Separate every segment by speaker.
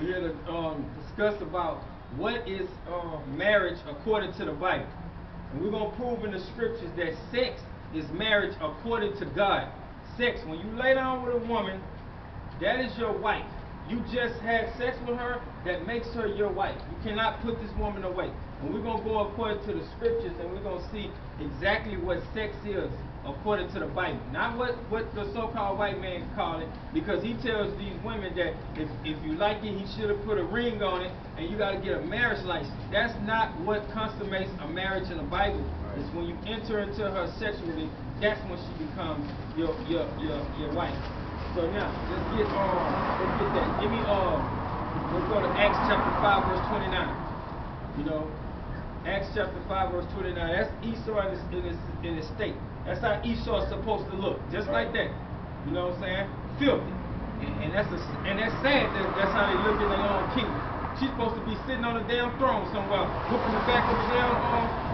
Speaker 1: We're here to discuss about what is marriage according to the Bible. And we're going to prove in the scriptures that sex is marriage according to God. Sex, when you lay down with a woman, that is your wife. You just had sex with her, that makes her your wife. You cannot put this woman away. And we're going to go according to the scriptures, and we're going to see exactly what sex is according to the Bible. Not what the so-called white man call it, because he tells these women that if you like it, he should have put a ring on it, and you got to get a marriage license. That's not what consummates a marriage in the Bible. It's when you enter into her sexually, that's when she becomes your wife. So now, let's get that. Give me let's go to Acts chapter 5, verse 29. You know, Acts chapter 5, verse 29. That's Esau in his state. That's how Esau is supposed to look, just like that. You know what I'm saying? Filthy. And that's sad that that's how they look in their own kingdom. She's supposed to be sitting on a damn throne somewhere, whooping the back of a damn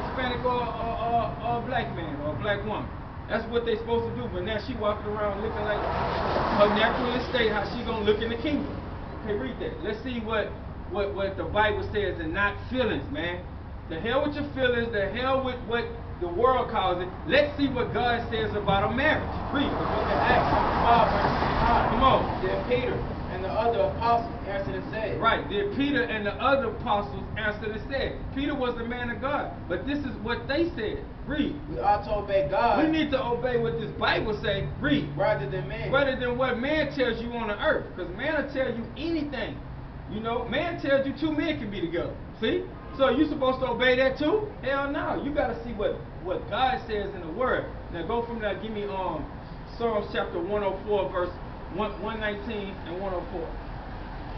Speaker 1: Hispanic or black man or black woman. That's what they supposed to do, but now she walking around looking like her natural estate, how she gonna look in the kingdom. Okay, read that. Let's see what the Bible says and not feelings, man. The hell with your feelings, the hell with what the world calls it. Let's see what God says about a marriage. Read.
Speaker 2: The book of Acts chapter 5, verse 25.
Speaker 1: Come on.
Speaker 2: Then Peter and the other apostles answered and said.
Speaker 1: Right. Then Peter and the other apostles answered and said. Peter was the man of God, but this is what they said. Read.
Speaker 2: We ought to obey God.
Speaker 1: We need to obey what this Bible say. Read.
Speaker 2: Rather than man.
Speaker 1: Rather than what man tells you on the earth. Because man will tell you anything. You know, man tells you two men can be together. See? So you supposed to obey that too? Hell no. You got to see what God says in the Word. Now go from there. Give me Psalms chapter 104, verse 119 and 104.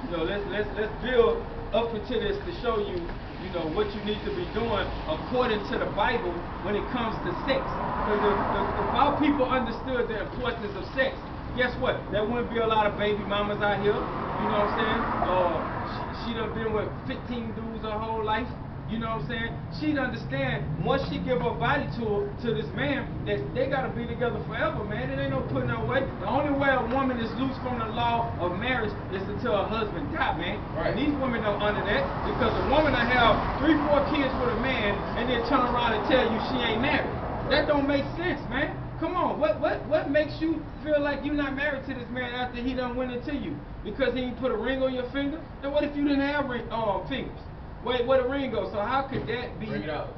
Speaker 1: You know, let's build up into this to show you, you know, what you need to be doing according to the Bible when it comes to sex. Because if our people understood the importance of sex, guess what? There wouldn't be a lot of baby mamas out here. You know what I'm saying? She done been with 15 dudes her whole life. You know what I'm saying? She'd understand once she give her body to this man that they gotta be together forever, man. It ain't no putting her away. The only way a woman is loose from the law of marriage is until her husband die, man.
Speaker 2: Right.
Speaker 1: And these women don't under that because a woman will have 3-4 kids with a man and then turn around and tell you she ain't married. That don't make sense, man. Come on, what makes you feel like you're not married to this man after he done went into you? Because he didn't put a ring on your finger? And what if you didn't have fingers? Wait, where the ring goes? So how could that be?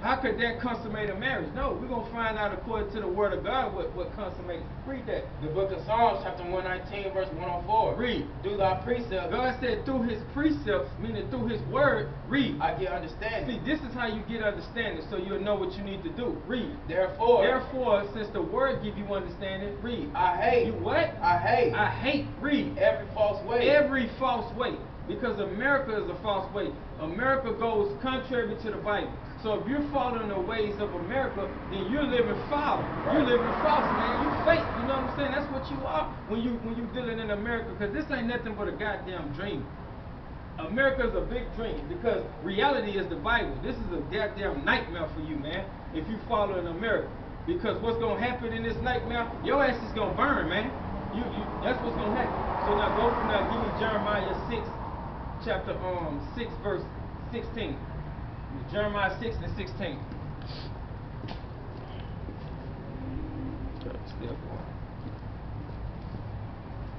Speaker 1: How could that consummate a marriage? No, we're gonna find out according to the Word of God what consummates. Read that.
Speaker 2: The book of Psalms, chapter 119, verse 104.
Speaker 1: Read.
Speaker 2: Do thy precepts.
Speaker 1: God said through His precepts, meaning through His Word. Read.
Speaker 2: I get understanding.
Speaker 1: See, this is how you get understanding, so you'll know what you need to do. Read.
Speaker 2: Therefore,
Speaker 1: since the Word give you understanding, read.
Speaker 2: I hate.
Speaker 1: You what?
Speaker 2: I hate.
Speaker 1: I hate. Read.
Speaker 2: Every false way.
Speaker 1: Every false way. Because America is a false way. America goes contrary to the Bible. So if you're following the ways of America, then you're living foul. Right. You're living false, man. You fake. You know what I'm saying? That's what you are when you dealing in America. Because this ain't nothing but a goddamn dream. America is a big dream because reality is the Bible. This is a goddamn nightmare for you, man. If you follow in America, because what's gonna happen in this nightmare? Your ass is gonna burn, man. That's what's gonna happen. So now go from there. Give me Jeremiah 6. Chapter 6, verse 16. Jeremiah 6 and 16.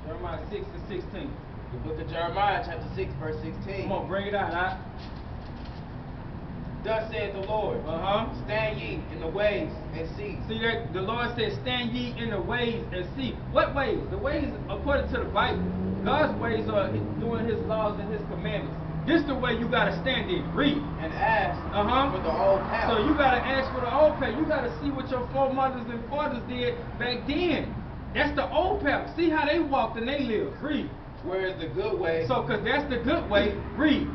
Speaker 1: Jeremiah 6 and 16.
Speaker 2: The book of Jeremiah, chapter 6, verse 16.
Speaker 1: Come on, bring it out, huh?
Speaker 2: Thus saith the Lord, stand ye in the ways and see.
Speaker 1: See that the Lord said, stand ye in the ways and see. What ways? The ways according to the Bible. God's ways are doing His laws and His commandments. This the way you gotta stand in. Read.
Speaker 2: And ask for the old path.
Speaker 1: So you gotta ask for the old path. You gotta see what your foremothers and fathers did back then. That's the old path. See how they walked and they lived. Read.
Speaker 2: Where is the good way?
Speaker 1: So, cause that's the good way. Read.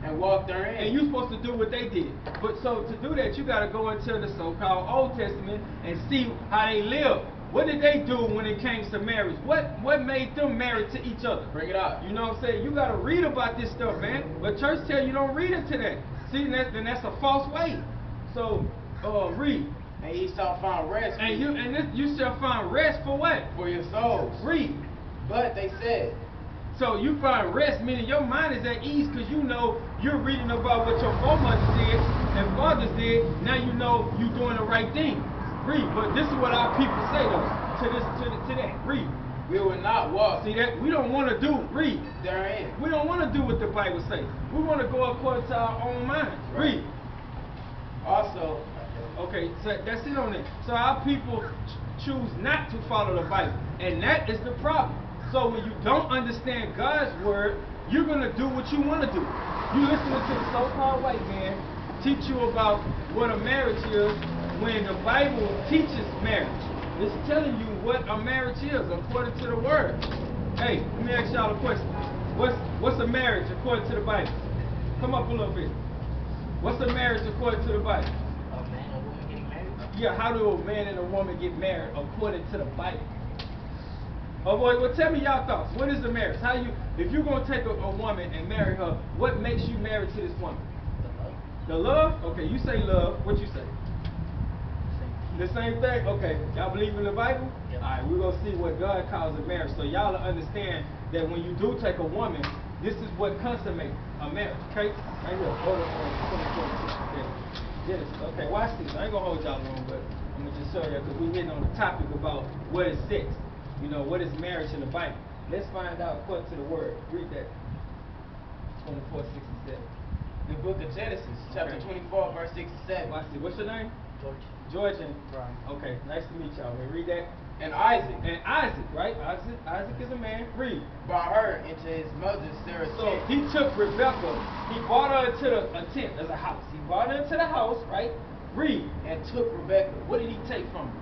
Speaker 2: And walk therein.
Speaker 1: And you're supposed to do what they did. But so to do that, you got to go into the so-called Old Testament and see how they lived. What did they do when it came to marriage? What made them married to each other?
Speaker 2: Bring it out.
Speaker 1: You know what I'm saying? You got to read about this stuff, man. But church tell you don't read into that. See, then that's a false way. So read.
Speaker 2: And ye shall find rest.
Speaker 1: And you shall find rest for what?
Speaker 2: For your souls.
Speaker 1: Read.
Speaker 2: But they said,
Speaker 1: So you find rest, meaning your mind is at ease because you know you're reading about what your foremothers did and fathers did. Now you know you're doing the right thing. Read, but this is what our people say though. To that. Read.
Speaker 2: We will not walk.
Speaker 1: See that? We don't want to do. Read.
Speaker 2: Therein.
Speaker 1: We don't want to do what the Bible says. We want to go according to our own mind. Read.
Speaker 2: Also.
Speaker 1: Okay, so that's it on it. So our people choose not to follow the Bible, and that is the problem. So when you don't understand God's word, you're gonna do what you want to do. You listening to the so-called white man teach you about what a marriage is when the Bible teaches marriage. It's telling you what a marriage is according to the word. Hey, let me ask y'all a question. What's a marriage according to the Bible? Come up a little bit. What's a marriage according to the Bible?
Speaker 3: A man and a woman getting married?
Speaker 1: Yeah, how do a man and a woman get married according to the Bible? Oh boy, well tell me y'all thoughts. What is a marriage? How you, if you're gonna take a woman and marry her, what makes you married to this woman?
Speaker 3: The love.
Speaker 1: The love? Okay, you say love. What you say?
Speaker 3: Same.
Speaker 1: The same thing? Okay. Y'all believe in the Bible?
Speaker 3: Yep.
Speaker 1: Alright, we're gonna see what God calls a marriage. So y'all will understand that when you do take a woman, this is what consummates a marriage. Okay? Right here. Go to 24:6. Genesis. Okay, watch this. I ain't gonna hold y'all long, but I'm gonna just show you because we're hitting on the topic about what is sex. You know, what is marriage in the Bible? Let's find out according to the word. Read that. 24:6.
Speaker 2: The book of Genesis, chapter 24, verse 6 and 7.
Speaker 1: Watch this. What's your name?
Speaker 3: George.
Speaker 1: George and
Speaker 3: Brian.
Speaker 1: Okay, nice to meet y'all. We read that.
Speaker 2: And Isaac,
Speaker 1: And Isaac, right? Isaac is a man. Read.
Speaker 2: brought her into his mother Sarah's
Speaker 1: So
Speaker 2: tent.
Speaker 1: he took Rebecca. He brought her into a tent as a house. He brought her into the house, right? Read.
Speaker 2: And took Rebecca.
Speaker 1: What did he take from her?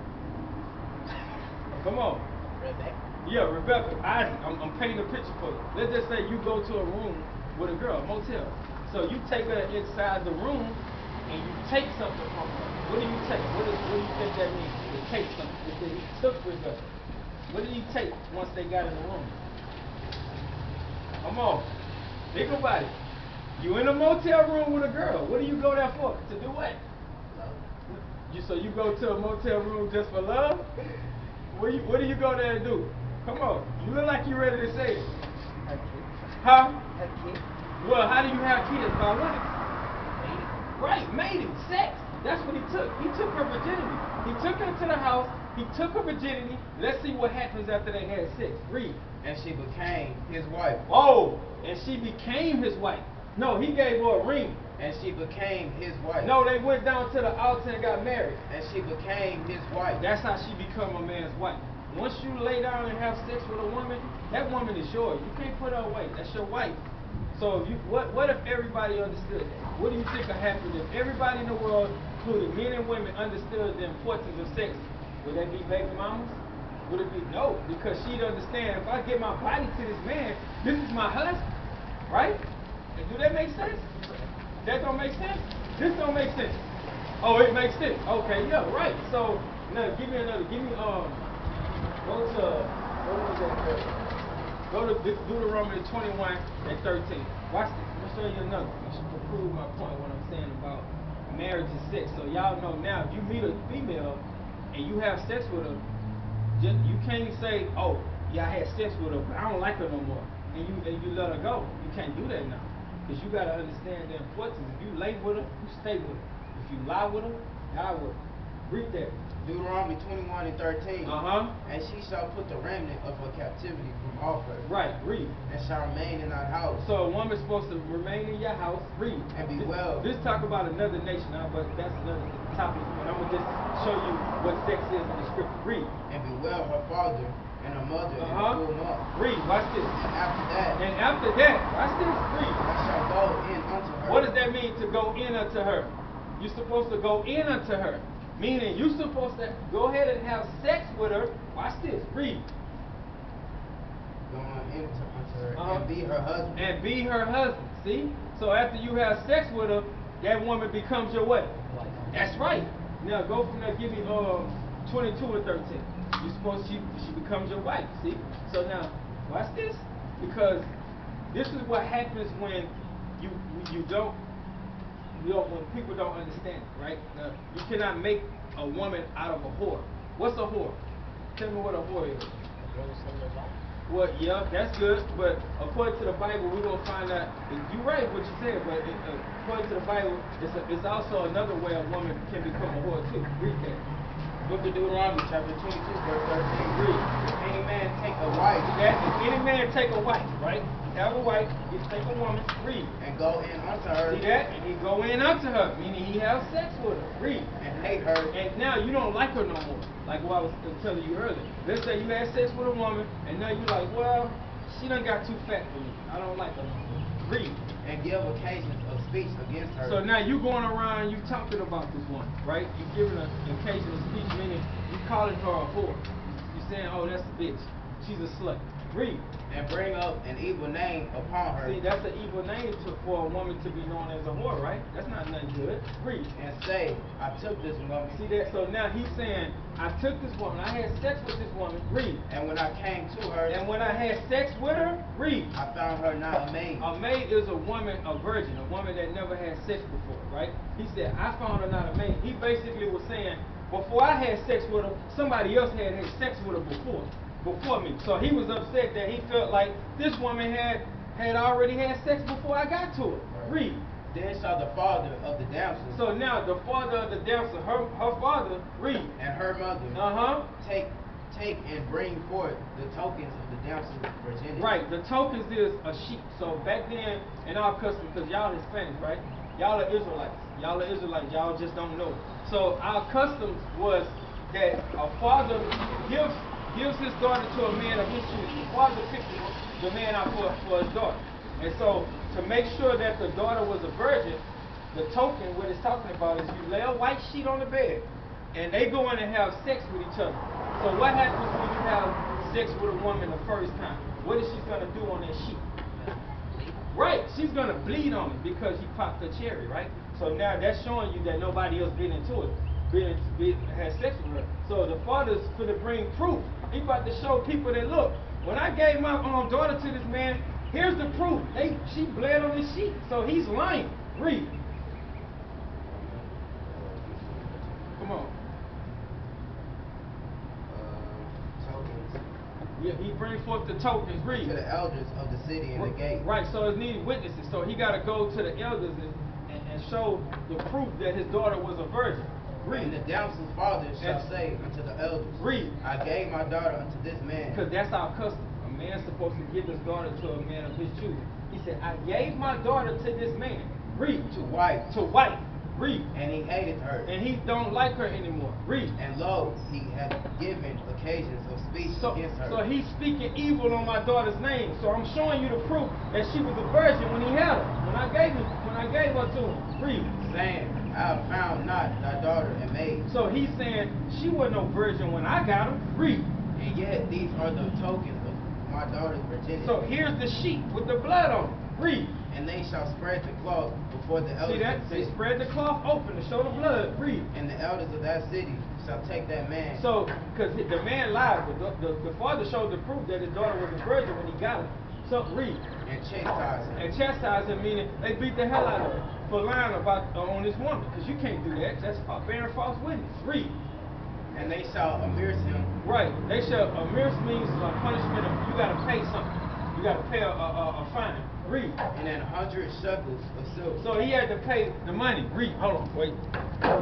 Speaker 1: Come on.
Speaker 3: Rebecca.
Speaker 1: Yeah, Rebecca. Isaac. I'm painting a picture for you. Let's just say you go to a room with a girl, a motel. So you take her inside the room and you take something from her. What do you take? What do you think that means? To take something. It said he took Rebecca. What did he take once they got in the room? Come on. Think about it. You in a motel room with a girl. What do you go there for? To do what?
Speaker 3: Love.
Speaker 1: So you go to a motel room just for love? What do you go there to do? Come on. You look like you're ready to say it.
Speaker 3: Have kids.
Speaker 1: Huh?
Speaker 3: Have kids.
Speaker 1: Well, how do you have kids? By what?
Speaker 3: Mating.
Speaker 1: Right, mating, sex. That's what he took. He took her virginity. He took her to the house. He took her virginity. Let's see what happens after they had sex. Read.
Speaker 2: And she became his wife.
Speaker 1: Oh, and she became his wife. No, he gave her a ring.
Speaker 2: And she became his wife.
Speaker 1: No, they went down to the altar and got married.
Speaker 2: And she became his wife.
Speaker 1: That's how she become a man's wife. Once you lay down and have sex with a woman, that woman is yours. You can't put her away. That's your wife. So if what if everybody understood that? What do you think would happen if everybody in the world, including men and women, understood the importance of sex? Would they be baby mamas? Would it be no? Because she'd understand, if I give my body to this man, this is my husband, right? And do that make sense? That don't make sense? This don't make sense. Oh, it makes sense. Okay, yeah, right. So now give me go to what was that? Go to Deuteronomy 21 and 13. Watch this. I'm gonna show you another. To prove my point, what I'm saying about marriage and sex. So y'all know now, if you meet a female and you have sex with her, you can't say, oh, yeah, I had sex with her, but I don't like her no more, and you let her go. You can't do that now, because you gotta understand the importance. If you lay with her, you stay with her. If you lie with her, die with her. Read that.
Speaker 2: Deuteronomy 21 and 13.
Speaker 1: Uh-huh.
Speaker 2: And she shall put the remnant of her captivity from off her.
Speaker 1: Right, read.
Speaker 2: And shall remain in our house.
Speaker 1: So a woman's supposed to remain in your house, read.
Speaker 2: And be well.
Speaker 1: This talk about another nation, but that's another topic. But I'm gonna just show you what sex is in the scripture. Read.
Speaker 2: And be well her father and her mother in the full month.
Speaker 1: Read, watch this.
Speaker 2: And after that,
Speaker 1: watch this, read.
Speaker 2: I shall go in unto her.
Speaker 1: What does that mean to go in unto her? You're supposed to go in unto her. Meaning you're supposed to go ahead and have sex with her. Watch this, read.
Speaker 2: Going into unto her and be her husband.
Speaker 1: And be her husband. See? So after you have sex with her, that woman becomes your what?
Speaker 3: Wife.
Speaker 1: That's right. Now go from there, give me 22 and 13. You're supposed she becomes your wife. See? So now, watch this. Because this is what happens when when people don't understand it, right? Now, you cannot make a woman out of a whore. What's a whore? Tell me what a whore is.
Speaker 3: A girl who sells her body.
Speaker 1: Well, yeah, that's good, but according to the Bible, we're gonna find out. You're right what you said, but according to the Bible, it's also another way a woman can become a whore too. Read that.
Speaker 2: Book of Deuteronomy, chapter 22, verse 13.
Speaker 1: Read.
Speaker 2: If any man take a wife
Speaker 1: That if any man take a wife, right? Have a wife, he take a woman. Read.
Speaker 2: and go in unto her
Speaker 1: See that? And he go in unto her, meaning he have sex with her. Read.
Speaker 2: and hate her,
Speaker 1: And now you don't like her no more. Like what I was telling you earlier. Let's say you had sex with a woman, and now you're like, well, she done got too fat for me. I don't like her no more. Read.
Speaker 2: and give occasions of speech against her.
Speaker 1: So now you going around, you talking about this woman, right? You giving her occasional speech, meaning you calling her a whore. You saying, oh, that's a bitch. She's a slut. Read.
Speaker 2: and bring up an evil name upon her.
Speaker 1: See, that's an evil name for a woman to be known as a whore, right? That's not nothing good. Read.
Speaker 2: And say, I took this woman,
Speaker 1: See that? So now he's saying, I took this woman, I had sex with this woman. Read.
Speaker 2: and when I came to her,
Speaker 1: And when I had sex with her, read.
Speaker 2: I found her not a maid.
Speaker 1: A maid is a woman, a virgin, a woman that never had sex before, right? He said, I found her not a maid. He basically was saying, before I had sex with her, somebody else had sex with her before me. So he was upset that he felt like this woman had already had sex before I got to her. Read.
Speaker 2: Then shall the father of the damsel
Speaker 1: So now the father of the damsel, her father, read.
Speaker 2: and her mother take and bring forth the tokens of the damsel's virginity.
Speaker 1: Right, the tokens is a sheep. So back then, in our custom, because y'all Hispanics, right? Y'all are Israelites. Y'all just don't know. So our custom was that a father gives his daughter to a man of his choosing. The father picked the man out for his daughter. And so to make sure that the daughter was a virgin, the token, what it's talking about is you lay a white sheet on the bed, and they go in and have sex with each other. So what happens when you have sex with a woman the first time? What is she going to do on that sheet? Right, she's going to bleed on it because he popped the cherry, right? So now that's showing you that nobody else been into it, had sex with her. So the father's going to bring proof. He about to show people that, look, when I gave my daughter to this man, here's the proof. She bled on this sheet. So he's lying. Read. Come on.
Speaker 2: Tokens
Speaker 1: Yeah, he brings forth the tokens. Read.
Speaker 2: to the elders of the city and the gate.
Speaker 1: Right, so it's needing witnesses. So he got to go to the elders and show the proof that his daughter was a virgin. Read.
Speaker 2: And the damsel's father shall say unto the elders,
Speaker 1: Read.
Speaker 2: I gave my daughter unto this man.
Speaker 1: Because that's our custom. A man's supposed to give his daughter to a man of his choosing. He said, I gave my daughter to this man. Read.
Speaker 2: To wife.
Speaker 1: To wife. Read.
Speaker 2: And he hated her.
Speaker 1: And he don't like her anymore. Read.
Speaker 2: And lo, he hath given occasions of speech against her.
Speaker 1: So he's speaking evil on my daughter's name. So I'm showing you the proof that she was a virgin when he had her. When I gave her to him. Read.
Speaker 2: Saying, I have found not thy daughter a maid.
Speaker 1: So he's saying she wasn't no virgin when I got her. Read.
Speaker 2: And yet these are the tokens of my daughter's virginity.
Speaker 1: So here's the sheet with the blood on it. Read.
Speaker 2: And they shall spread the cloth before the elders
Speaker 1: See that?
Speaker 2: of the
Speaker 1: They
Speaker 2: city.
Speaker 1: spread the cloth open to show the blood. Read.
Speaker 2: And the elders of that city shall take that man.
Speaker 1: So, because the man lied, but the father showed the proof that his daughter was a virgin when he got her. So, read.
Speaker 2: And chastise him.
Speaker 1: And chastise him, meaning they beat the hell out of her for lying about on this woman. Because you can't do that. That's bearing false witness. Read.
Speaker 2: And they shall amerce him.
Speaker 1: Right. They shall, amerce means punishment of, you got to pay something. You got to pay a fine. Read.
Speaker 2: And 100 shekels of silver.
Speaker 1: So he had to pay the money. Read. Hold on. Wait.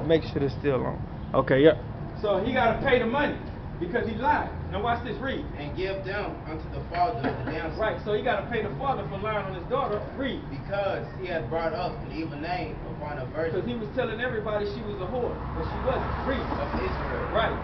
Speaker 1: Make sure it's still on. Okay, yeah. So he got to pay the money because he lied. Now watch this. Read.
Speaker 2: And give them unto the father of the damsel.
Speaker 1: Right. So he got to pay the father for lying on his daughter. Read.
Speaker 2: Because he hath brought up an evil name upon a
Speaker 1: Because
Speaker 2: virgin
Speaker 1: he was telling everybody she was a whore, but she wasn't. Read.
Speaker 2: of Israel.
Speaker 1: Right.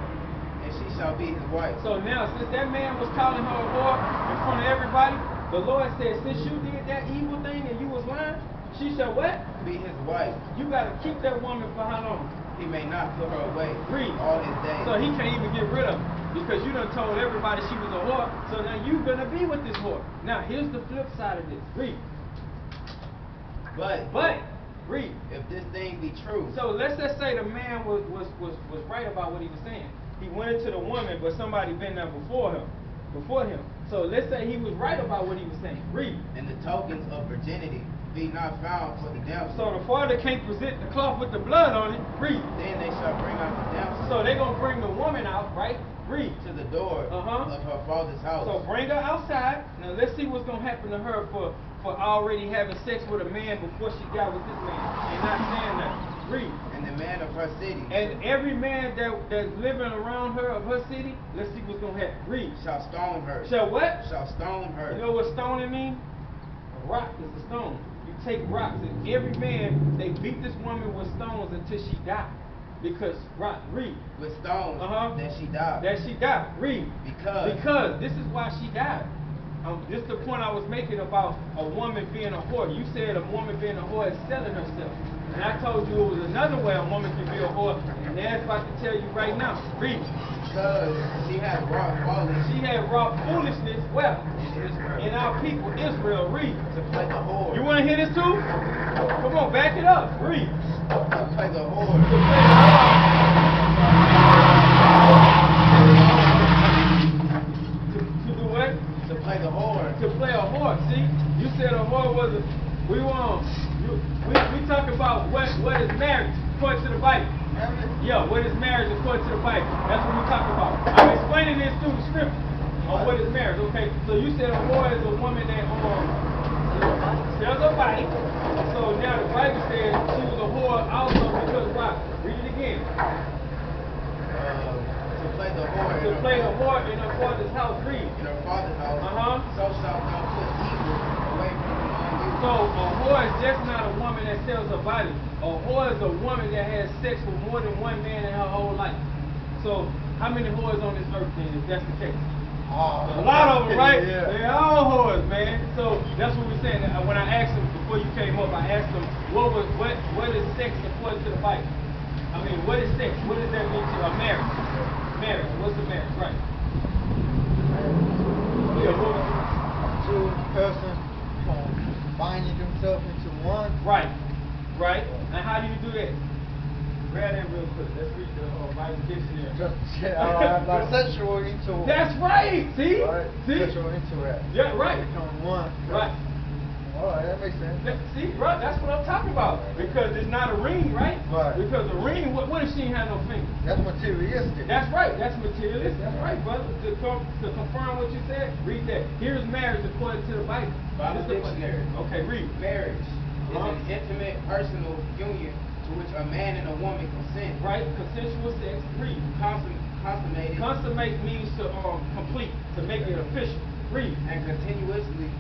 Speaker 2: And she shall be his wife.
Speaker 1: So now, since that man was calling her a whore in front of everybody, the Lord said, since you did that evil thing and you was lying, she shall what?
Speaker 2: Be his wife.
Speaker 1: You got to keep that woman for how long?
Speaker 2: He may not put her away
Speaker 1: Read.
Speaker 2: all his days.
Speaker 1: So he can't even get rid of her because you done told everybody she was a whore. So now you're going to be with this whore. Now, here's the flip side of this. Read.
Speaker 2: But
Speaker 1: read.
Speaker 2: if this thing be true,
Speaker 1: So let's just say the man was right about what he was saying. He went into the woman, but somebody been there before him. So let's say he was right about what he was saying. Read.
Speaker 2: and the tokens of virginity be not found for the damsel,
Speaker 1: So the father can't present the cloth with the blood on it. Read.
Speaker 2: then they shall bring out the damsel
Speaker 1: So they're going to bring the woman out, right? Read.
Speaker 2: to the door of her father's house.
Speaker 1: So bring her outside. Now let's see what's gonna happen to her for already having sex with a man before she got with this man and not saying nothing. Read.
Speaker 2: And the man of her city.
Speaker 1: And every man that's living around her of her city, let's see what's gonna happen. Read.
Speaker 2: Shall stone her.
Speaker 1: Shall what?
Speaker 2: Shall stone her.
Speaker 1: You know what stoning means? A rock is a stone. You take rocks, and every man, they beat this woman with stones until she died. Because, right, read.
Speaker 2: With stones, that she died.
Speaker 1: That she died. Read.
Speaker 2: Because
Speaker 1: this is why she died. This is the point I was making about a woman being a whore. You said a woman being a whore is selling herself. And I told you it was another way a woman can be a whore. And that's about to tell you right now. Read.
Speaker 2: Because she had wrought folly.
Speaker 1: She had wrought foolishness well in our people, Israel. Read.
Speaker 2: To play the whore.
Speaker 1: You want to hear this too? Come on, back it up. Read.
Speaker 2: To play the whore.
Speaker 1: To play the whore. To do what?
Speaker 2: To play the whore.
Speaker 1: To play a whore. See, you said a whore was a. We talk about what is marriage according to the Bible. Yeah, what is marriage according to the Bible? That's what we talk about. I'm explaining this through the scripture on what is marriage. Okay, so you said a whore is a woman that sells her body. So now the Bible says she was a whore also because why? Read it again.
Speaker 2: To play the whore.
Speaker 1: To play the whore in her father's house. Read.
Speaker 2: In her father's house. So shalt thou put evil away from among you.
Speaker 1: So a whore is just not a woman that sells her body. A whore is a woman that has sex with more than one man in her whole life. So how many whores on this earth then, if that's the case? A lot of them, right?
Speaker 2: Yeah.
Speaker 1: They're all whores, man. So that's what we're saying. When I asked them before you came up, I asked them what is sex according to the Bible? I mean, what is sex? What does that mean to a marriage? Marriage. What's a marriage? Right. Yeah,
Speaker 3: Two persons binding themselves into one.
Speaker 1: Right. Right. And how do you do that? Grab that real quick. Let's read the Bible dictionary.
Speaker 3: Like sexual into.
Speaker 1: That's right. See?
Speaker 3: Right.
Speaker 1: See?
Speaker 3: Sexual interact.
Speaker 1: Yeah, right.
Speaker 3: Become one.
Speaker 1: Right.
Speaker 3: All right, that makes sense.
Speaker 1: See, bro, that's what I'm talking about. Because it's not a ring, right?
Speaker 3: Right.
Speaker 1: Because the ring, what if she ain't had no fingers?
Speaker 3: That's materialistic.
Speaker 1: That's right. That's materialistic. That's right, brother. To confirm what you said, read that. Here's marriage according to the Bible.
Speaker 2: Bible dictionary.
Speaker 1: Okay, read.
Speaker 2: Marriage is an intimate, personal union to which a man and a woman consent.
Speaker 1: Right. Consensual sex. Read.
Speaker 2: Consummated.
Speaker 1: Consummate means to complete, to make it official. Read.
Speaker 2: And continuously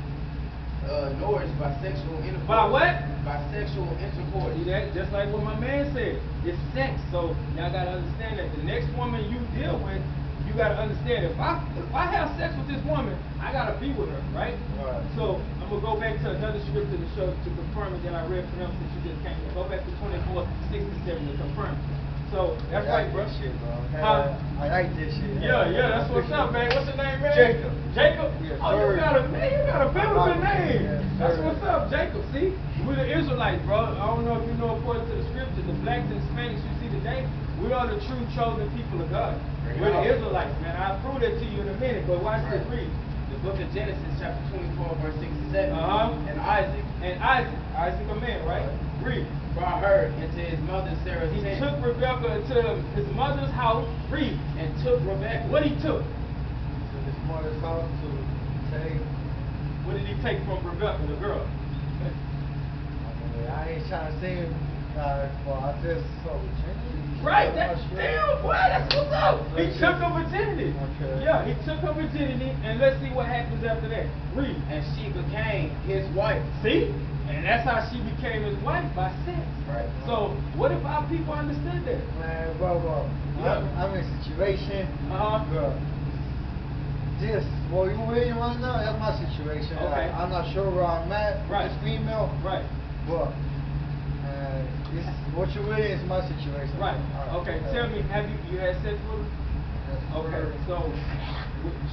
Speaker 2: nourished by sexual intercourse.
Speaker 1: By what?
Speaker 2: By sexual intercourse.
Speaker 1: See that? Just like what my man said. It's sex. So y'all gotta understand that the next woman you deal with, you gotta understand if I have sex with this woman, I gotta be with her, right?
Speaker 3: Right.
Speaker 1: So I'm gonna go back to another scripture to show to confirm it that I read for them since you just came. Go back to 24:67 to confirm it. So that's right, bro.
Speaker 3: Shit, bro.
Speaker 1: Huh?
Speaker 3: I like this shit.
Speaker 1: Yeah, that's what's up, man. What's your name, man?
Speaker 3: Jacob.
Speaker 1: Jacob?
Speaker 3: Yeah,
Speaker 1: Oh, you got a biblical name.
Speaker 3: Yeah,
Speaker 1: That's
Speaker 3: sir.
Speaker 1: what's up, Jacob. See, we're the Israelites, bro. I don't know if you know according to the scripture, the blacks and Hispanics you see today, we are the true chosen people of God. We're the Israelites, man. I'll prove that to you in a minute, but watch this, read.
Speaker 2: The book of Genesis, chapter 24, verse 6 and 7.
Speaker 1: And Isaac a man, right? Read.
Speaker 2: Brought her into his mother Sarah's
Speaker 1: He
Speaker 2: tent.
Speaker 1: took Rebekah to his mother's house. Read.
Speaker 2: And took Rebekah.
Speaker 1: What he took?
Speaker 3: To his mother's house to take.
Speaker 1: What did he take from Rebekah, the girl?
Speaker 3: I ain't trying to seem well, I just saw virginity.
Speaker 1: Right, damn, boy, that's what's up. He took her virginity.
Speaker 3: Okay.
Speaker 1: Yeah, he took her virginity, and let's see what happens after that. Read.
Speaker 2: And she became his wife.
Speaker 1: See? And that's how she became his wife, by sex.
Speaker 2: Right.
Speaker 1: So, what if our people understood that?
Speaker 3: Man, bro.
Speaker 1: Yeah.
Speaker 3: I'm in a situation.
Speaker 1: Uh-huh.
Speaker 3: Well, you really want to know? That's my situation.
Speaker 1: Okay.
Speaker 3: I'm not sure where I'm at.
Speaker 1: Right.
Speaker 3: This female.
Speaker 1: Right.
Speaker 3: But this what you really is my situation.
Speaker 1: Right. Okay, tell me, have you had sex with her?
Speaker 3: Yes,
Speaker 1: Okay,
Speaker 3: sir.
Speaker 1: so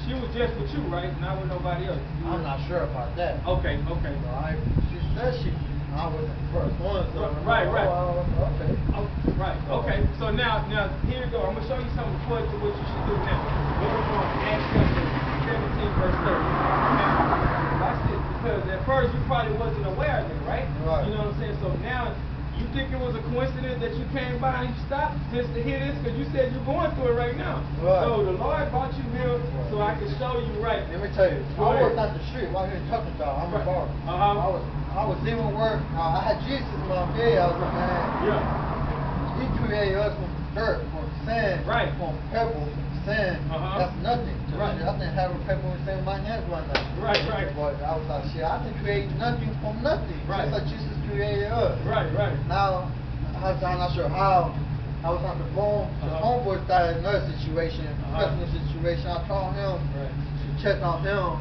Speaker 1: she was just with you, right? Not with nobody else.
Speaker 3: I'm not sure about that.
Speaker 1: Okay.
Speaker 3: So she said I was the first one. So
Speaker 1: Right.
Speaker 3: Okay.
Speaker 1: Oh, right. Okay. So now here you go. I'm gonna show you something according to what you should do now. Go to Acts chapter 17, verse 30. Now, watch this, because at first you probably wasn't aware of it, right?
Speaker 3: Right.
Speaker 1: You know what I'm saying? So now you You think it was a coincidence that you came by and you stopped just to hear this? Because you said you're going through it right now.
Speaker 3: Right.
Speaker 1: So the Lord brought you here so I can show you right.
Speaker 3: Let me tell you,
Speaker 1: Go
Speaker 3: I
Speaker 1: ahead.
Speaker 3: was on the street while here talking to y'all. I'm a barber.
Speaker 1: Uh-huh.
Speaker 3: I was leaving work. I had Jesus in my bed. I was like, man,
Speaker 1: Yeah.
Speaker 3: He created us from dirt, from sand,
Speaker 1: Right.
Speaker 3: from pebbles, from sand.
Speaker 1: Uh-huh.
Speaker 3: That's nothing.
Speaker 1: Right.
Speaker 3: I didn't have a pebble in the same my hands right now.
Speaker 1: Right, right.
Speaker 3: But I was like, shit, I can create nothing from nothing.
Speaker 1: Right.
Speaker 3: Just like Jesus created us.
Speaker 1: Right, right.
Speaker 3: Now, I'm not sure how. I was on the phone. The homeboy started another situation, personal situation. I called him to check on him.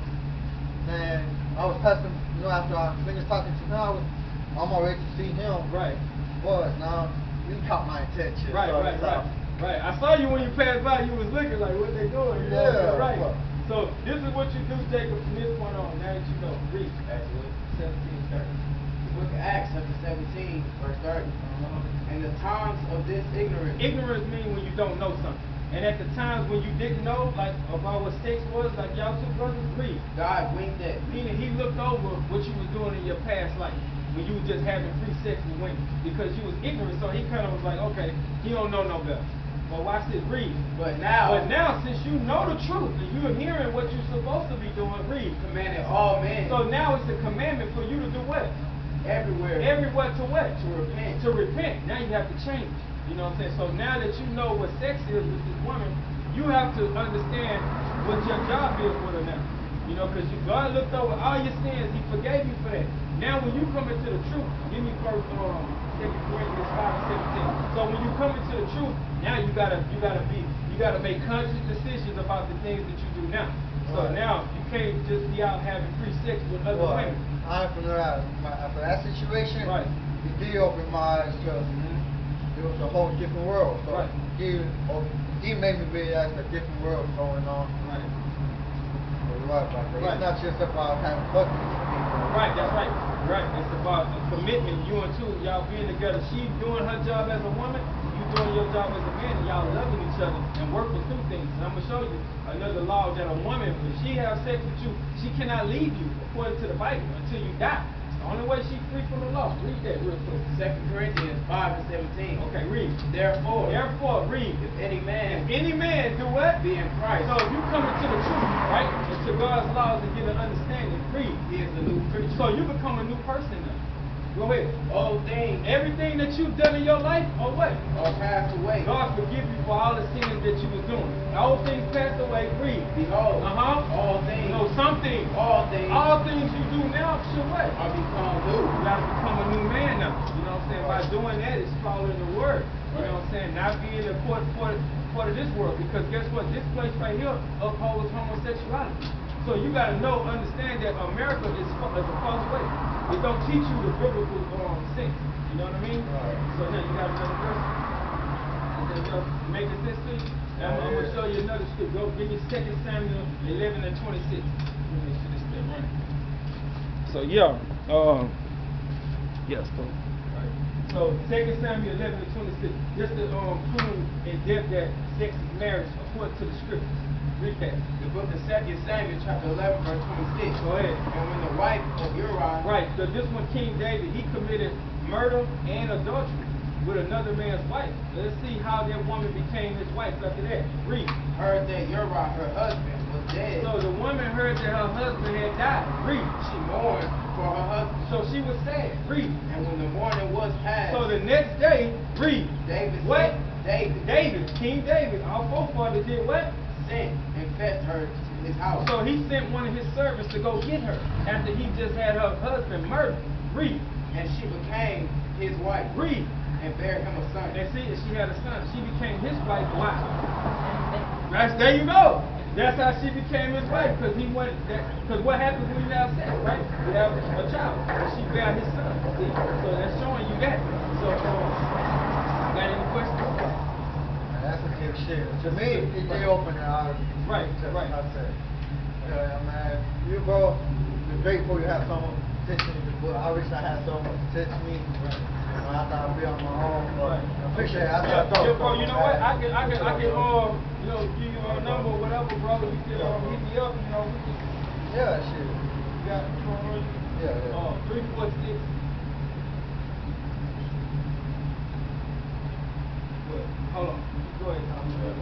Speaker 3: And I was passing, after I finished talking to him, I'm already to see him.
Speaker 1: Right.
Speaker 3: But now, you caught my attention.
Speaker 1: Right,
Speaker 3: so
Speaker 1: right, right. Right. I saw you when you passed by. You was looking like, what they doing? You know?
Speaker 3: Yeah.
Speaker 1: Right. So this is what you do, Jacob, from this point on. Now that you know. Read.
Speaker 2: Acts
Speaker 1: 17:30.
Speaker 2: The book of Acts, chapter 17, verse 30. And the times of this ignorance.
Speaker 1: Ignorance means when you don't know something. And at the times when you didn't know, like about what sex was, like y'all two brothers, read.
Speaker 2: God winked at.
Speaker 1: Meaning he looked over what you was doing in your past life when you were just having free sex with women because you was ignorant. So he kind of was like, okay, he don't know no better. But watch this, read.
Speaker 2: But now,
Speaker 1: since you know the truth and you're hearing what you're supposed to be doing, read.
Speaker 2: Commanded all men.
Speaker 1: So now it's a commandment for you to do what?
Speaker 2: Everywhere.
Speaker 1: Everywhere to what?
Speaker 2: To repent.
Speaker 1: To repent. Now you have to change. You know what I'm saying? So now that you know what sex is with this woman, you have to understand what your job is with her now. You know, because God looked over all your sins. He forgave you for that. Now when you come into the truth, give me first 2 Corinthians 5:17. So when you come into the truth, now you gotta make conscious decisions about the things that you do now. So now you can't just be out having free sex with other women.
Speaker 3: I'm from after that situation, it did open my eyes because it was a whole different world. So he made me realize a different world going on.
Speaker 1: Right.
Speaker 3: It's not just about having fucking people.
Speaker 1: Right, that's right. Right. It's about a commitment, you and two, y'all being together. She doing her job as a woman, you doing your job as a man, and y'all loving each other and working through things. And I'm gonna show you another law that a woman, if she have sex with you, she cannot leave you according to the Bible until you die. The only way she's free from the law. Read that real quick.
Speaker 2: 2 Corinthians 5:17.
Speaker 1: Okay, read.
Speaker 2: Therefore,
Speaker 1: read.
Speaker 2: If any man
Speaker 1: do what?
Speaker 2: be in Christ.
Speaker 1: So if you come into the truth, right, into God's laws and get an understanding, read.
Speaker 2: He is the new creature.
Speaker 1: So you become a new person now. Go ahead.
Speaker 2: Old things
Speaker 1: Everything that you've done in your life, or what?
Speaker 2: are passed away.
Speaker 1: God forgive you for all the sins that you was doing. All things passed away, read.
Speaker 2: Behold,
Speaker 1: all
Speaker 2: things.
Speaker 1: No, some things.
Speaker 2: All things
Speaker 1: you do now should what?
Speaker 2: are become new.
Speaker 1: You got to become a new man now. You know what I'm saying? By doing that, it's following the word. You know what I'm saying? Not being a part of this world. Because guess what? This place right here upholds homosexuality. So you got to understand that America is a false way. It don't teach you the biblical sense. You know what I mean?
Speaker 3: Right.
Speaker 1: So now you got another verse. Is that making sense to you? I'm going to show you another script. Go give me 2 Samuel 11 and 26. Let me see this thing running. So yes, bro. Right. So 2 Samuel 11 and 26. Just to prove in depth that sex is marriage according to the scriptures. Read that.
Speaker 2: The book of 2 Samuel, chapter 11, verse 26.
Speaker 1: Go ahead.
Speaker 2: And when the wife of Uriah.
Speaker 1: Right. So this one, King David, he committed murder and adultery with another man's wife. Let's see how that woman became his wife after that. Read.
Speaker 2: Heard that Uriah, her husband, was dead.
Speaker 1: So the woman heard that her husband had died. Read.
Speaker 2: She mourned for her husband.
Speaker 1: So she was sad. Read.
Speaker 2: And when the mourning was past.
Speaker 1: So the next day, read.
Speaker 2: David.
Speaker 1: What?
Speaker 2: David.
Speaker 1: King David. Our forefathers did what?
Speaker 2: Sent and fetched her to his house.
Speaker 1: So he sent one of his servants to go get her after he just had her husband murdered. Read.
Speaker 2: And she became his wife.
Speaker 1: Read.
Speaker 2: And bare him a son.
Speaker 1: And see, she had a son. She became his wife. Why? There you go. That's how she became his wife. Because what happens when you have sex, right? You have a child. And she bare his son. See? So that's showing you that. So, got any questions?
Speaker 3: That's a big shit. To me, it did open the eyes.
Speaker 1: Right.
Speaker 3: I said, man, you bro, it's grateful you have someone to teach me, but I wish I had someone to teach me. When I thought I'd be on my own, but I appreciate it.
Speaker 1: Bro, you know what? I can give you a number or whatever, bro. You can hit me up, we can.
Speaker 3: Yeah, shit.
Speaker 1: You got
Speaker 3: Yeah.
Speaker 1: 346. hold on. Go ahead.